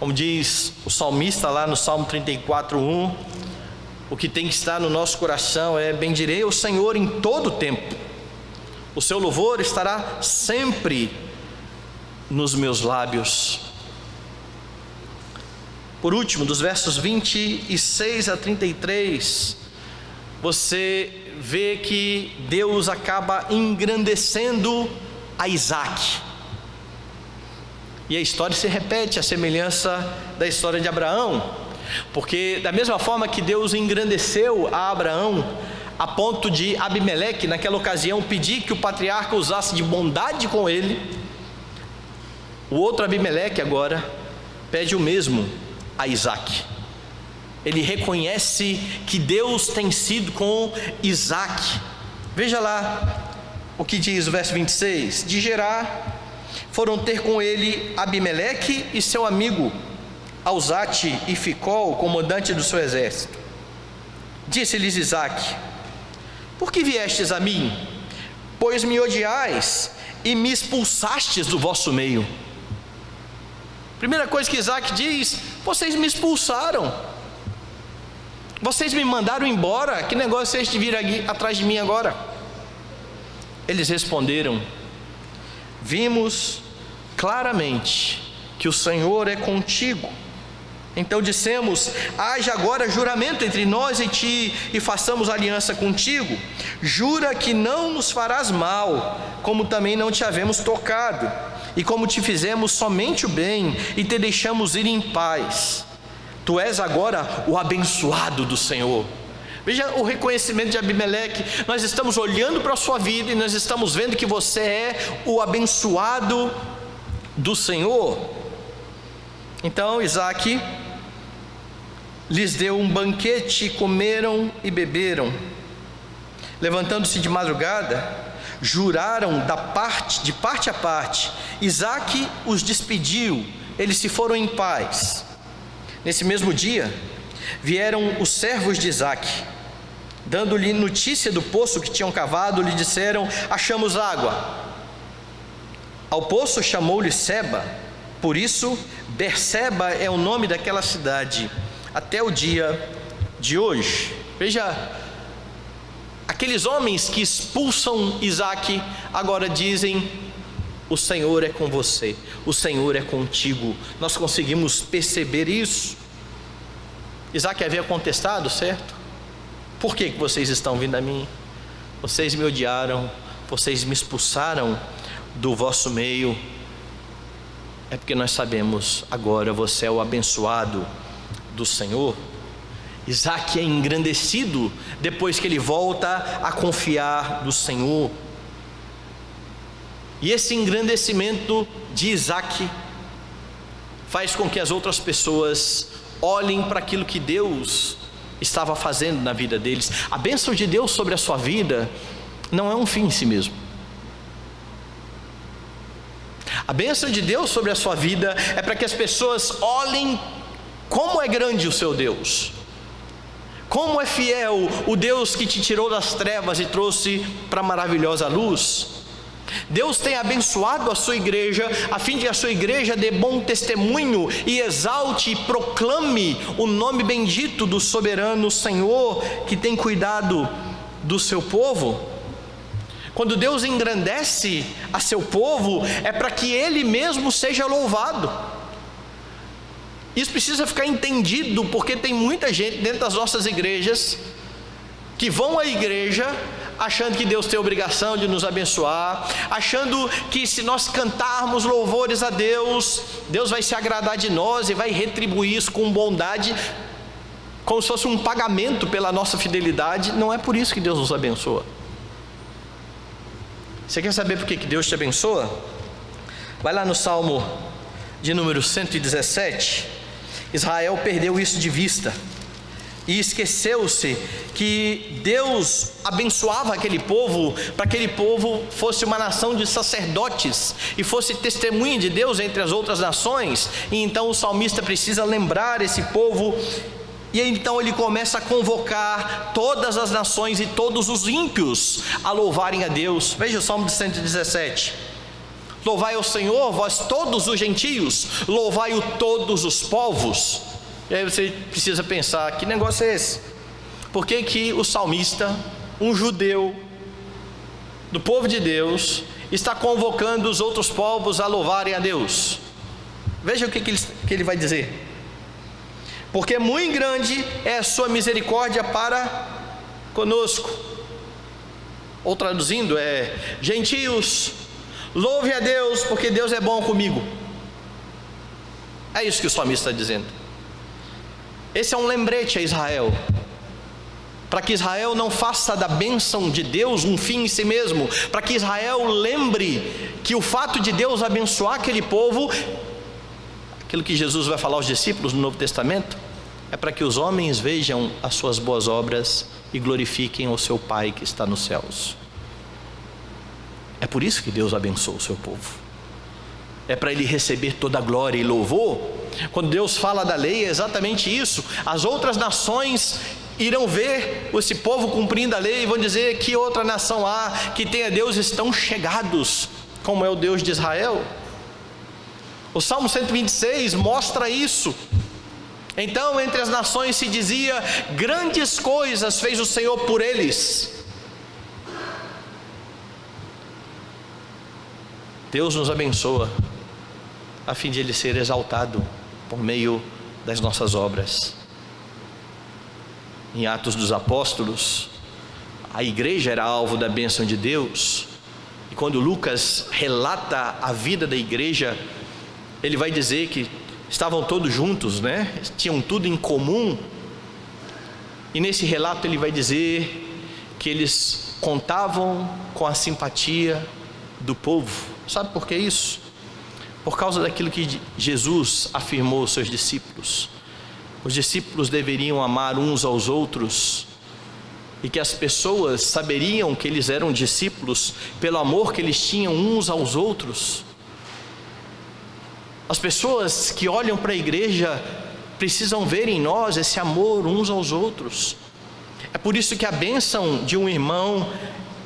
Como diz o salmista lá no Salmo 34:1, o que tem que estar no nosso coração é: bendirei o Senhor em todo o tempo, o seu louvor estará sempre nos meus lábios. Por último, dos versos 26 a 33, você vê que Deus acaba engrandecendo a Isaac. E a história se repete, a semelhança da história de Abraão, porque da mesma forma que Deus engrandeceu a Abraão, a ponto de Abimeleque, naquela ocasião, pedir que o patriarca usasse de bondade com ele, o outro Abimeleque agora pede o mesmo a Isaac. Ele reconhece que Deus tem sido com Isaac. Veja lá o que diz o verso 26: de Gerar foram ter com ele Abimeleque e seu amigo Auzate e Ficol, comandante do seu exército. Disse-lhes Isaac: por que viestes a mim? Pois me odiais e me expulsastes do vosso meio. Primeira coisa que Isaac diz: vocês me expulsaram, vocês me mandaram embora. Que negócio é este de vir aqui atrás de mim agora? Eles responderam: vimos claramente que o Senhor é contigo. Então dissemos: haja agora juramento entre nós e ti, e façamos aliança contigo. Jura que não nos farás mal, como também não te havemos tocado, e como te fizemos somente o bem, e te deixamos ir em paz. Tu és agora o abençoado do Senhor. Veja o reconhecimento de Abimeleque. Nós estamos olhando para a sua vida e nós estamos vendo que você é o abençoado do Senhor. Então Isaac lhes deu um banquete, comeram e beberam. Levantando-se de madrugada, juraram de parte a parte. Isaac os despediu, eles se foram em paz. Nesse mesmo dia, vieram os servos de Isaac, dando-lhe notícia do poço que tinham cavado, lhe disseram: achamos água. Ao poço chamou-lhe Seba, por isso Berseba é o nome daquela cidade, até o dia de hoje. Veja, aqueles homens que expulsam Isaac agora dizem: o Senhor é com você, o Senhor é contigo. Nós conseguimos perceber isso. Isaac havia contestado, certo? Por que vocês estão vindo a mim? Vocês me odiaram, vocês me expulsaram do vosso meio. É porque nós sabemos, agora você é o abençoado do Senhor. Isaac é engrandecido depois que ele volta a confiar no Senhor. E esse engrandecimento de Isaac faz com que as outras pessoas olhem para aquilo que Deus estava fazendo na vida deles. A bênção de Deus sobre a sua vida não é um fim em si mesmo. A bênção de Deus sobre a sua vida é para que as pessoas olhem como é grande o seu Deus, como é fiel o Deus que te tirou das trevas e trouxe para a maravilhosa luz. Deus tem abençoado a sua igreja, a fim de que a sua igreja dê bom testemunho e exalte e proclame o nome bendito do soberano Senhor, que tem cuidado do seu povo. Quando Deus engrandece a seu povo, é para que Ele mesmo seja louvado. Isso precisa ficar entendido, porque tem muita gente dentro das nossas igrejas que vão à igreja achando que Deus tem a obrigação de nos abençoar, achando que se nós cantarmos louvores a Deus, Deus vai se agradar de nós e vai retribuir isso com bondade, como se fosse um pagamento pela nossa fidelidade. Não é por isso que Deus nos abençoa. Você quer saber por que Deus te abençoa? Vai lá no Salmo de número 117. Israel perdeu isso de vista e esqueceu-se que Deus abençoava aquele povo, para que aquele povo fosse uma nação de sacerdotes e fosse testemunha de Deus entre as outras nações. E então o salmista precisa lembrar esse povo, e então ele começa a convocar todas as nações e todos os ímpios a louvarem a Deus. Veja o Salmo de 117. Louvai ao Senhor, vós todos os gentios, louvai-o todos os povos. E aí você precisa pensar, que negócio é esse? Por que que o salmista, um judeu do povo de Deus, está convocando os outros povos a louvarem a Deus? Veja o que ele vai dizer. Porque muito grande é a sua misericórdia para conosco. Ou traduzindo, gentios, louve a Deus, porque Deus é bom comigo. É isso que o salmista está dizendo. Esse é um lembrete a Israel, para que Israel não faça da bênção de Deus um fim em si mesmo, para que Israel lembre que o fato de Deus abençoar aquele povo, aquilo que Jesus vai falar aos discípulos no Novo Testamento, é para que os homens vejam as suas boas obras e glorifiquem o seu Pai que está nos céus. É por isso que Deus abençoa o seu povo. É para ele receber toda a glória e louvor. Quando Deus fala da lei, é exatamente isso. As outras nações irão ver esse povo cumprindo a lei e vão dizer: que outra nação há que tenha deuses tão chegados como é o Deus de Israel? O Salmo 126 mostra isso. Então entre as nações se dizia: grandes coisas fez o Senhor por eles. Deus nos abençoa a fim de Ele ser exaltado por meio das nossas obras. Em Atos dos Apóstolos, a igreja era alvo da bênção de Deus, e quando Lucas relata a vida da igreja, ele vai dizer que estavam todos juntos, tinham tudo em comum, e nesse relato ele vai dizer que eles contavam com a simpatia do povo. Sabe por que isso? Por causa daquilo que Jesus afirmou aos seus discípulos. Os discípulos deveriam amar uns aos outros, e que as pessoas saberiam que eles eram discípulos pelo amor que eles tinham uns aos outros. As pessoas que olham para a igreja precisam ver em nós esse amor uns aos outros. É por isso que a bênção de um irmão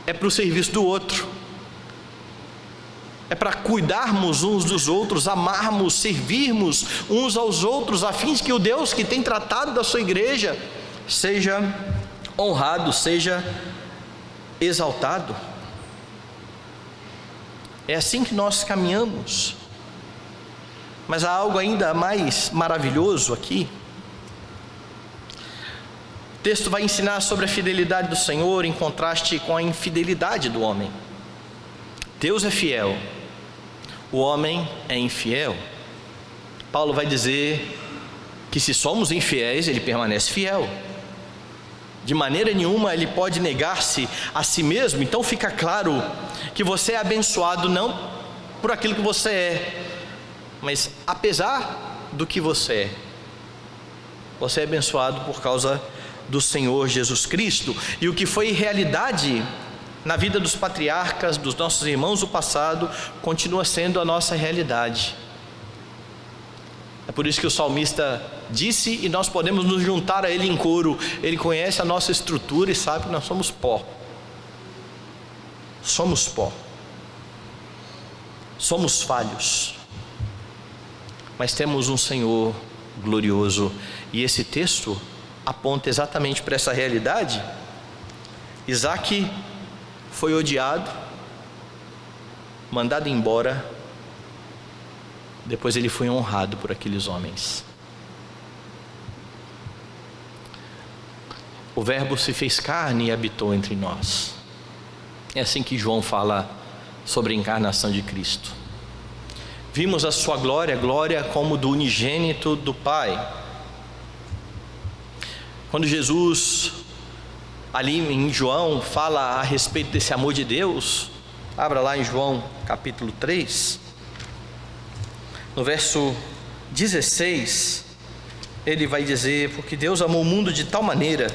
é para o serviço do outro, é para cuidarmos uns dos outros, amarmos, servirmos uns aos outros, a fim de que o Deus que tem tratado da sua igreja seja honrado, seja exaltado. É assim que nós caminhamos. Mas há algo ainda mais maravilhoso aqui. O texto vai ensinar sobre a fidelidade do Senhor em contraste com a infidelidade do homem. Deus é fiel, o homem é infiel. Paulo vai dizer que se somos infiéis, ele permanece fiel. De maneira nenhuma ele pode negar-se a si mesmo. Então fica claro que você é abençoado não por aquilo que você é, mas apesar do que você é abençoado por causa do Senhor Jesus Cristo. E o que foi realidade na vida dos patriarcas, dos nossos irmãos do passado, continua sendo a nossa realidade. É por isso que o salmista disse, e nós podemos nos juntar a ele em coro: ele conhece a nossa estrutura e sabe que nós somos pó. Somos pó. Somos falhos. Mas temos um Senhor glorioso. E esse texto aponta exatamente para essa realidade. Isaac foi odiado, mandado embora, depois ele foi honrado por aqueles homens. O Verbo se fez carne e habitou entre nós. É assim que João fala sobre a encarnação de Cristo. Vimos a sua glória, glória como do unigênito do Pai. Quando Jesus, ali em João, fala a respeito desse amor de Deus, abra lá em João capítulo 3, no verso 16, ele vai dizer: porque Deus amou o mundo de tal maneira,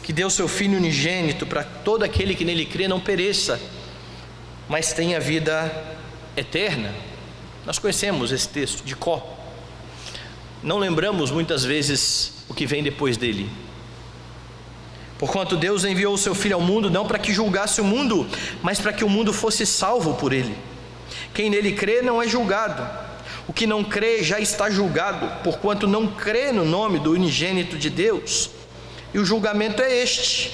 que deu seu Filho unigênito, para todo aquele que nele crê não pereça, mas tenha vida eterna. Nós conhecemos esse texto de cor, não lembramos muitas vezes o que vem depois dele. Porquanto Deus enviou o seu Filho ao mundo, não para que julgasse o mundo, mas para que o mundo fosse salvo por ele. Quem nele crê não é julgado, o que não crê já está julgado, porquanto não crê no nome do unigênito de Deus. E o julgamento é este,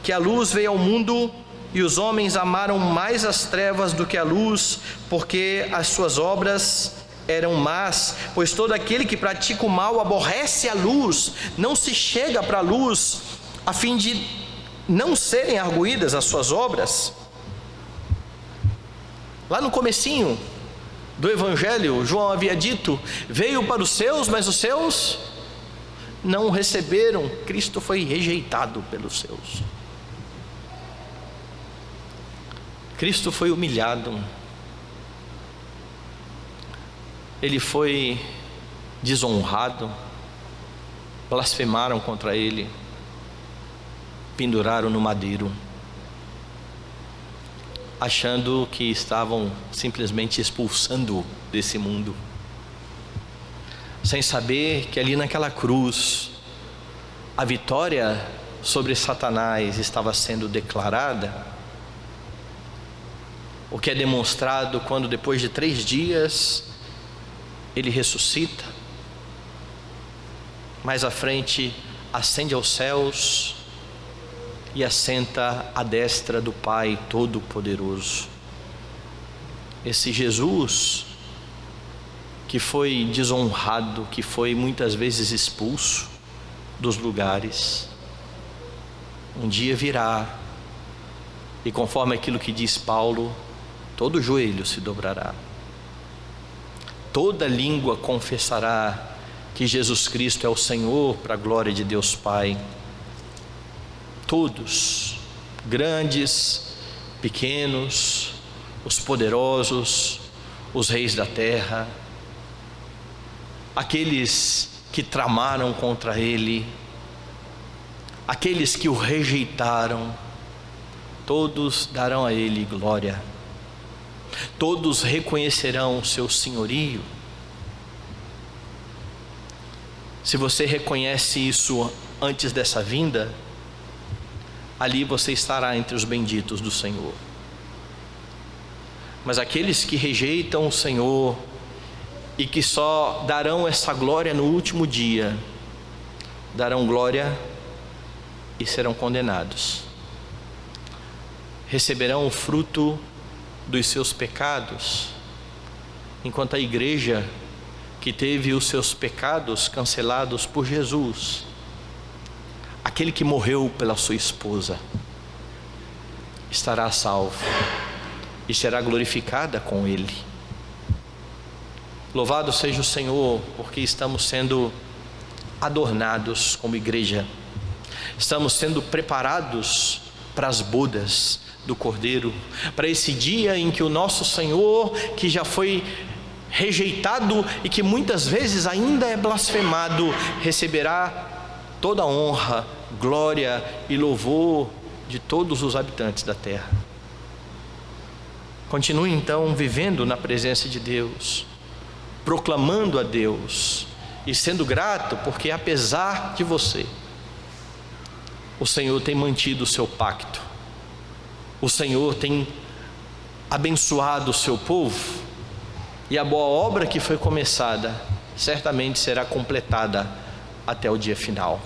que a luz veio ao mundo, e os homens amaram mais as trevas do que a luz, porque as suas obras eram más. Pois todo aquele que pratica o mal aborrece a luz, não se chega para a luz, a fim de não serem arguídas as suas obras. Lá no comecinho do Evangelho, João havia dito: veio para os seus, mas os seus não o receberam. Cristo foi rejeitado pelos seus. Cristo foi humilhado, ele foi desonrado, blasfemaram contra ele, penduraram no madeiro, achando que estavam simplesmente expulsando desse mundo, sem saber que ali naquela cruz a vitória sobre Satanás estava sendo declarada. O que é demonstrado quando depois de 3 dias ele ressuscita, mais à frente ascende aos céus e assenta à destra do Pai Todo-Poderoso. Esse Jesus que foi desonrado, que foi muitas vezes expulso dos lugares, um dia virá, e conforme aquilo que diz Paulo, todo joelho se dobrará, toda língua confessará que Jesus Cristo é o Senhor, para a glória de Deus Pai. Todos, grandes, pequenos, os poderosos, os reis da terra, aqueles que tramaram contra ele, aqueles que o rejeitaram, todos darão a ele glória, todos reconhecerão o seu senhorio. Se você reconhece isso antes dessa vinda, ali você estará entre os benditos do Senhor. Mas aqueles que rejeitam o Senhor e que só darão essa glória no último dia, darão glória e serão condenados. Receberão o fruto dos seus pecados, enquanto a igreja que teve os seus pecados cancelados por Jesus, aquele que morreu pela sua esposa, estará salvo e será glorificada com ele. Louvado seja o Senhor, porque estamos sendo adornados como igreja, estamos sendo preparados para as bodas do Cordeiro, para esse dia em que o nosso Senhor, que já foi rejeitado e que muitas vezes ainda é blasfemado, receberá toda a honra, glória e louvor de todos os habitantes da terra. Continue então vivendo na presença de Deus, proclamando a Deus e sendo grato, porque apesar de você, o Senhor tem mantido o seu pacto, o Senhor tem abençoado o seu povo, e a boa obra que foi começada certamente será completada até o dia final.